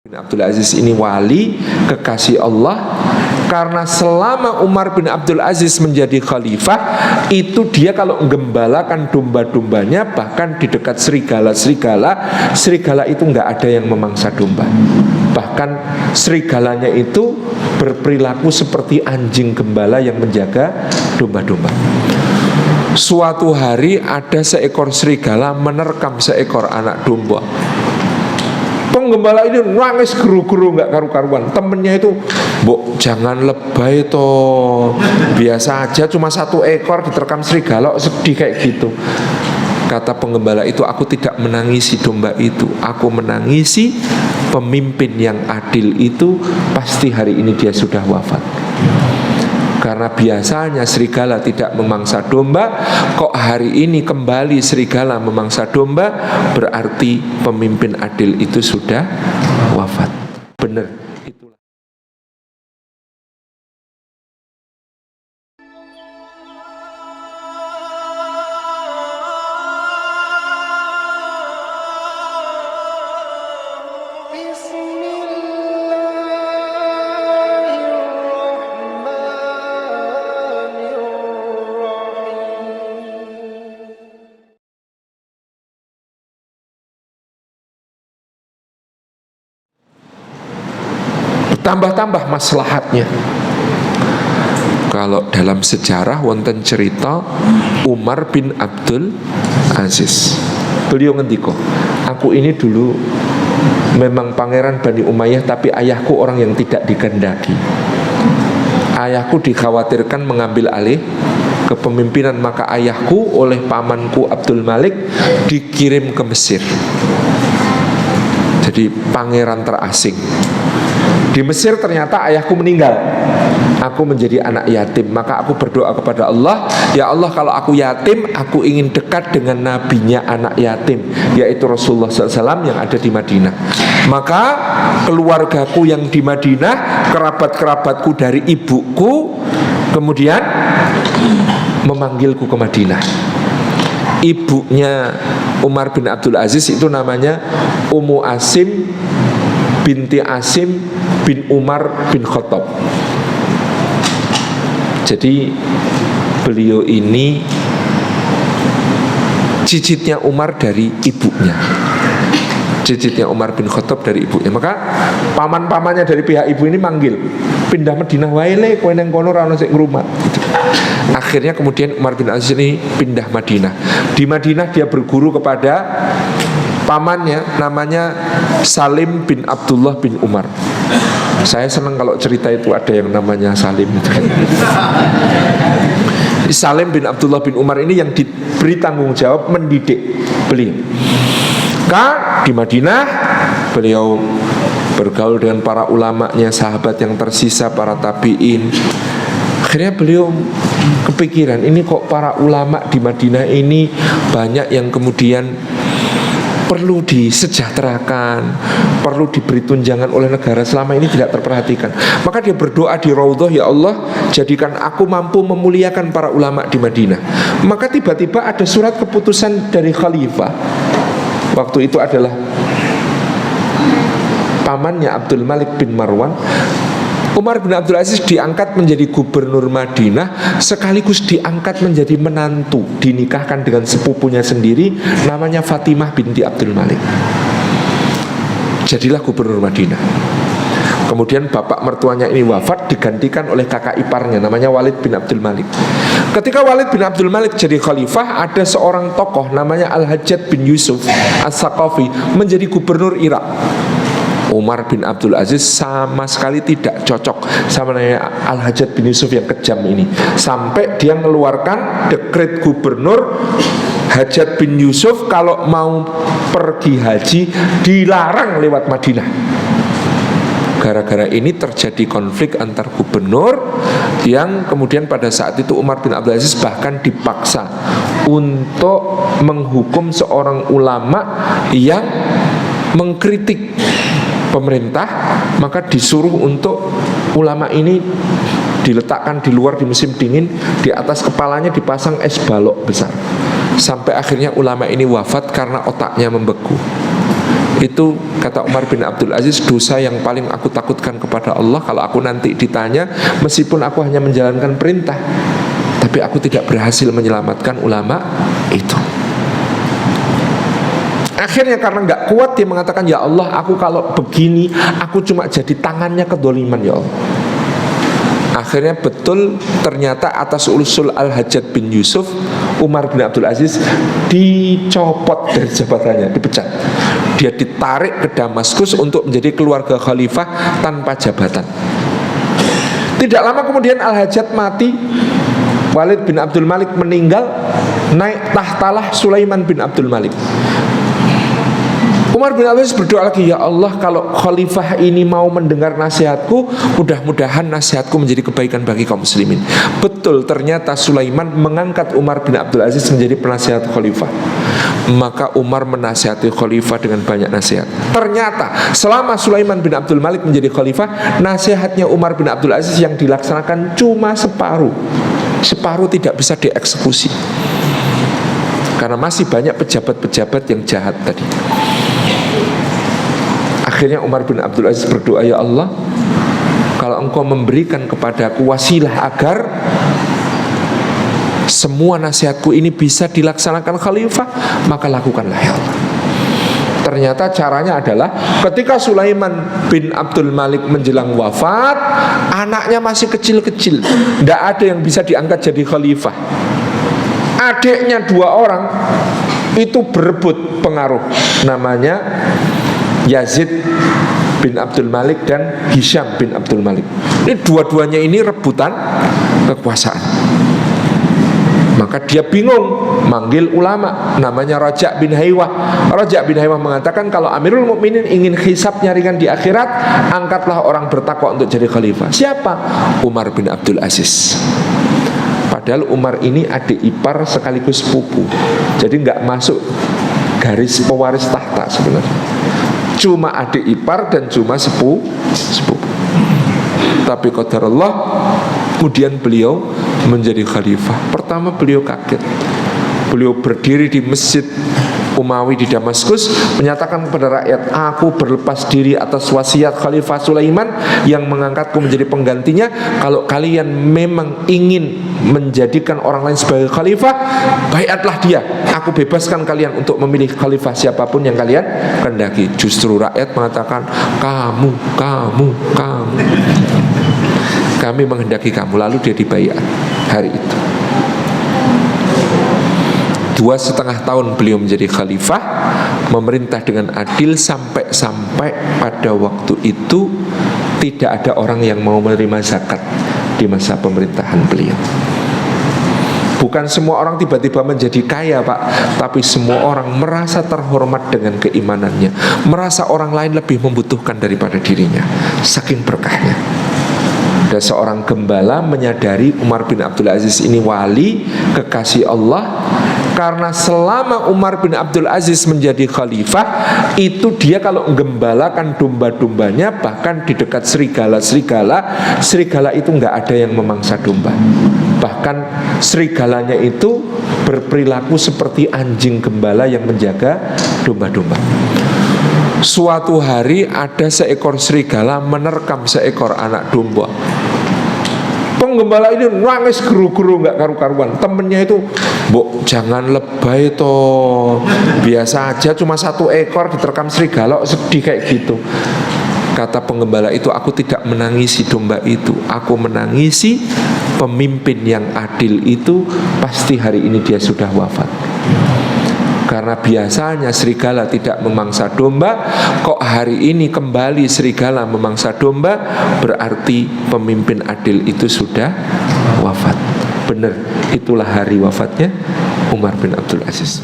bin Abdul Aziz ini wali kekasih Allah, karena selama Umar bin Abdul Aziz menjadi khalifah itu dia kalau menggembalakan domba-dombanya, bahkan di dekat serigala itu nggak ada yang memangsa domba. Bahkan serigalanya itu berperilaku seperti anjing gembala yang menjaga domba-domba. Suatu hari ada seekor serigala menerkam seekor anak domba. Penggembala ini nangis geru-geru nggak karu-karuan. Temennya itu, "Mbok jangan lebay toh, biasa aja cuma satu ekor diterkam serigala sedih kayak gitu." Kata penggembala itu, "Aku tidak menangisi domba itu, aku menangisi pemimpin yang adil itu. Pasti hari ini dia sudah wafat." Karena biasanya serigala tidak memangsa domba, kok hari ini kembali serigala memangsa domba, berarti pemimpin adil itu sudah wafat. Benar. Tambah-tambah maslahatnya. Kalau dalam sejarah wonten cerita Umar bin Abdul Aziz. Beliau ngendiko, "Aku ini dulu memang pangeran Bani Umayyah, tapi ayahku orang yang tidak dikehendaki. Ayahku dikhawatirkan mengambil alih kepemimpinan, maka ayahku oleh pamanku Abdul Malik dikirim ke Mesir. Jadi pangeran terasing. Di Mesir ternyata ayahku meninggal. Aku menjadi anak yatim. Maka aku berdoa kepada Allah, ya Allah, kalau aku yatim, aku ingin dekat dengan nabinya anak yatim, yaitu Rasulullah SAW yang ada di Madinah. Maka keluargaku yang di Madinah, kerabat-kerabatku dari ibuku, kemudian memanggilku ke Madinah." Ibunya Umar bin Abdul Aziz itu namanya Ummu Asim binti Asim bin Umar bin Khattab. Jadi beliau ini cicitnya Umar dari ibunya. Cicitnya Umar bin Khattab dari ibunya. Maka paman-pamannya dari pihak ibu ini manggil, "Pindah Madinah wae le, kowe nang kono ora ono sing ngrumat." Gitu. Akhirnya kemudian Umar bin Aziz ini pindah Madinah. Di Madinah dia berguru kepada pamannya namanya Salim bin Abdullah bin Umar. Saya senang kalau cerita itu ada yang namanya Salim. Salim bin Abdullah bin Umar ini yang diberi tanggung jawab mendidik beliau. Di Madinah beliau bergaul dengan para ulamanya, sahabat yang tersisa, para tabi'in. Akhirnya beliau kepikiran, ini kok para ulama di Madinah ini banyak yang kemudian perlu disejahterakan, perlu diberi tunjangan oleh negara, selama ini tidak terperhatikan. Maka dia berdoa di Raudhah, ya Allah, jadikan aku mampu memuliakan para ulama di Madinah. Maka tiba-tiba ada surat keputusan dari khalifah. Waktu itu adalah pamannya Abdul Malik bin Marwan. Umar bin Abdul Aziz diangkat menjadi gubernur Madinah, sekaligus diangkat menjadi menantu, dinikahkan dengan sepupunya sendiri, namanya Fatimah binti Abdul Malik. Jadilah gubernur Madinah. Kemudian bapak mertuanya ini wafat, digantikan oleh kakak iparnya, namanya Walid bin Abdul Malik. Ketika Walid bin Abdul Malik jadi khalifah, ada seorang tokoh namanya Al-Hajjaj bin Yusuf As-Saqafi menjadi gubernur Irak. Umar bin Abdul Aziz sama sekali tidak cocok sama Al-Hajjaj bin Yusuf yang kejam ini, sampai dia mengeluarkan dekret gubernur Hajjaj bin Yusuf kalau mau pergi haji dilarang lewat Madinah. Gara-gara ini terjadi konflik antar gubernur, yang kemudian pada saat itu Umar bin Abdul Aziz bahkan dipaksa untuk menghukum seorang ulama yang mengkritik pemerintah. Maka disuruh untuk ulama ini diletakkan di luar di musim dingin, di atas kepalanya dipasang es balok besar, sampai akhirnya ulama ini wafat karena otaknya membeku. Itu kata Umar bin Abdul Aziz, dosa yang paling aku takutkan kepada Allah kalau aku nanti ditanya, meskipun aku hanya menjalankan perintah, tapi aku tidak berhasil menyelamatkan ulama itu. Akhirnya karena gak kuat dia mengatakan, ya Allah, aku kalau begini, aku cuma jadi tangannya kedoliman ya Allah. Akhirnya betul, ternyata atas usul Al-Hajjaj bin Yusuf, Umar bin Abdul Aziz dicopot dari jabatannya, dipecat. Dia ditarik ke Damaskus untuk menjadi keluarga khalifah tanpa jabatan. Tidak lama kemudian Al-Hajjaj mati, Walid bin Abdul Malik meninggal, naik tahtalah Sulaiman bin Abdul Malik. Umar bin Abdul Aziz berdoa lagi, ya Allah, kalau khalifah ini mau mendengar nasihatku, mudah-mudahan nasihatku menjadi kebaikan bagi kaum muslimin. Betul, ternyata Sulaiman mengangkat Umar bin Abdul Aziz menjadi penasihat khalifah. Maka Umar menasihati khalifah dengan banyak nasihat. Ternyata selama Sulaiman bin Abdul Malik menjadi khalifah, nasihatnya Umar bin Abdul Aziz yang dilaksanakan cuma separuh. Separuh tidak bisa dieksekusi, karena masih banyak pejabat-pejabat yang jahat tadi. Akhirnya Umar bin Abdul Aziz berdoa, ya Allah, kalau engkau memberikan kepadaku wasilah agar semua nasihatku ini bisa dilaksanakan khalifah, maka lakukanlah ya Allah. Ternyata caranya adalah ketika Sulaiman bin Abdul Malik menjelang wafat, anaknya masih kecil-kecil, tidak ada yang bisa diangkat jadi khalifah. Adiknya 2 orang itu berebut pengaruh, namanya Yazid bin Abdul Malik dan Hisham bin Abdul Malik. Ini dua-duanya ini rebutan kekuasaan. Maka dia bingung, manggil ulama, namanya Raja' bin Haywah. Raja' bin Haywah mengatakan, kalau Amirul Mukminin ingin hisabnya ringan di akhirat, angkatlah orang bertakwa untuk jadi khalifah. Siapa? Umar bin Abdul Aziz. Padahal Umar ini adik ipar sekaligus sepupu, jadi nggak masuk garis pewaris tahta sebenarnya. Cuma adik ipar dan cuma sepupu. Tapi qadarullah, kemudian beliau menjadi khalifah. Pertama beliau kaget. Beliau berdiri di masjid Umawi di Damaskus, menyatakan kepada rakyat, aku berlepas diri atas wasiat Khalifah Sulaiman yang mengangkatku menjadi penggantinya. Kalau kalian memang ingin menjadikan orang lain sebagai khalifah, baiatlah dia. Aku bebaskan kalian untuk memilih khalifah siapapun yang kalian kehendaki. Justru rakyat mengatakan, kamu kami menghendaki kamu. Lalu dia dibaiat hari itu. 2,5 tahun beliau menjadi khalifah, memerintah dengan adil, sampai pada waktu itu tidak ada orang yang mau menerima zakat di masa pemerintahan beliau. Bukan semua orang tiba-tiba menjadi kaya, Pak, tapi semua orang merasa terhormat dengan keimanannya, merasa orang lain lebih membutuhkan daripada dirinya, saking berkahnya. Ada seorang gembala menyadari Umar bin Abdul Aziz ini wali, kekasih Allah. Karena selama Umar bin Abdul Aziz menjadi khalifah, itu dia kalau gembalakan domba-dombanya, bahkan di dekat serigala itu nggak ada yang memangsa domba. Bahkan serigalanya itu berperilaku seperti anjing gembala yang menjaga domba-domba. Suatu hari ada seekor serigala menerkam seekor anak domba. Penggembala ini nangis geru-geru nggak karu-karuan. Temennya itu, "Mbok, jangan lebay toh. Biasa aja cuma 1 ekor diterkam serigala, sedih kayak gitu." Kata penggembala itu, "Aku tidak menangisi domba itu. Aku menangisi pemimpin yang adil itu. Pasti hari ini dia sudah wafat." Karena biasanya serigala tidak memangsa domba, kok hari ini kembali serigala memangsa domba, berarti pemimpin adil itu sudah wafat. Benar, itulah hari wafatnya Umar bin Abdul Aziz.